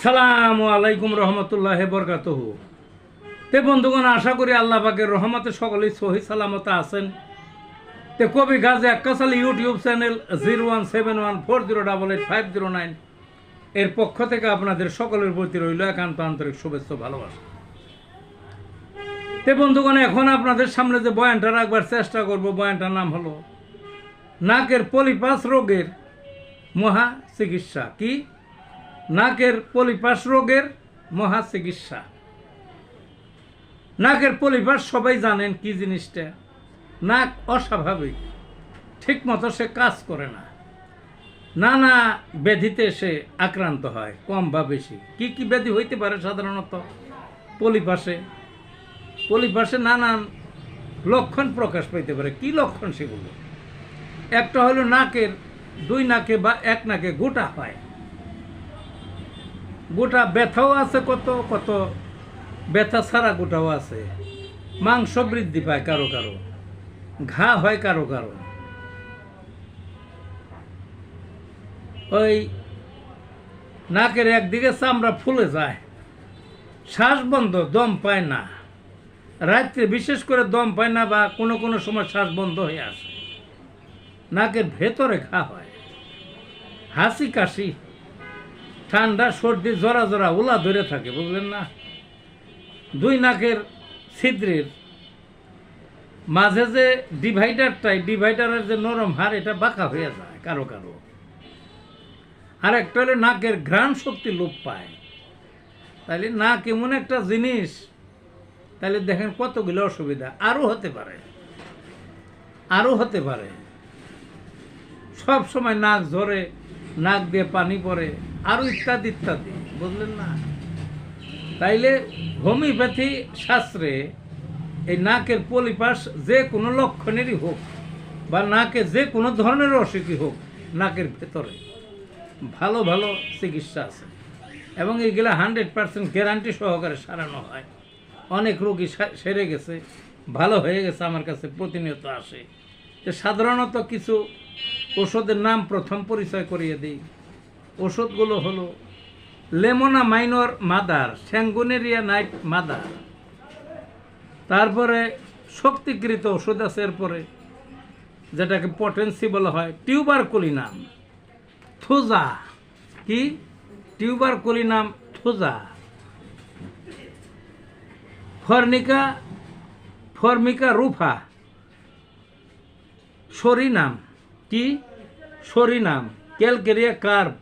আসসালামু আলাইকুম রহমতুল্লাহ বরকাতুহু। তে বন্ধুগণ, আশা করি আল্লাহ পাকের রহমতে সকলেই সহি সালামতে আছেন। তে কবি গাজী আক্কাস আলী ইউটিউব চ্যানেল 017140885009 এর পক্ষ থেকে আপনাদের সকলের প্রতি রইল একান্ত আন্তরিক শুভেচ্ছা ভালোবাসা। তে বন্ধুগণ, এখন আপনাদের সামনে যে বয়ানটা রাখবার চেষ্টা করব, বয়ানটার নাম হলো নাকের পলিপাস রোগের মহা চিকিৎসা। কি? নাকের পলিপাস রোগের মহা চিকিৎসা। নাকের পলিপাস সবাই জানেন কি জিনিসটা। নাক অস্বাভাবিক, ঠিক মতো সে কাজ করে না, নানা ব্যাধিতে সে আক্রান্ত হয় কম বা বেশি। কি কি ব্যাধি হইতে পারে? সাধারণত পলিপাসে নানান লক্ষণ প্রকাশ পাইতে পারে। কি লক্ষণ সেগুলো? একটা হলো নাকের দুই নাকে বা এক নাকে গোটা হয়, গোটা ব্যথাও আছে, কত কত ব্যথা ছাড়া গোটাও আছে। মাংস বৃদ্ধি পায় কারো কারো, ঘা হয় কারো কারো। ওই নাকের একদিকে চামড়া ফুলে যায়, শ্বাস বন্ধ, দম পায় না, রাত্রে বিশেষ করে দম পায় না, বা কোনো কোনো সময় শ্বাস বন্ধ হয়ে আসে। নাকের ভেতরে ঘা হয়, হাসি কাশি, ঠান্ডা সর্দি, জরা জরা ওলা ধরে থাকে, বুঝলেন না? দুই নাকের ছিদ্রের মাঝে যে ডিভাইডারের যে নরম হাড়, এটা বাঁকা হয়ে যায় কারো কারো। আর একটা হলে নাকের ঘ্রাণ শক্তি লোপ পায়। তাহলে নাক এমন একটা জিনিস, তাহলে দেখেন কতগুলো অসুবিধা আরও হতে পারে। সব সময় নাক ঝরে, নাক দিয়ে পানি পড়ে, আরো ইত্যাদি ইত্যাদি, বুঝলেন না? তাইলে হোমিওপ্যাথি শাস্ত্রে এই নাকের পলিপাস যে কোনো লক্ষণেরই হোক, বা নাকে যে কোনো ধরনের অসুখই হোক, নাকের ভেতরে ভালো ভালো চিকিৎসা আছে, এবং এইগুলা 100% গ্যারান্টি সহকারে সারানো হয়। অনেক রোগী সেরে গেছে, ভালো হয়ে গেছে, আমার কাছে প্রতিনিয়ত আসে। যে সাধারণত কিছু ওষুধের নাম প্রথম পরিচয় করিয়ে দিই। ওষুধগুলো হলো লেমোনা minor mother, Sanguinaria night mother, তারপরে শক্তিকৃত ওষুধ আছে, এরপরে যেটাকে পটেন্সি বলা হয় টিউবারকুলিনাম থুজা। কি? Tuberculinum Thuja. ফর্মিকা রুফা, সরিনাম। কি? সরিনাম। Calcarea curve,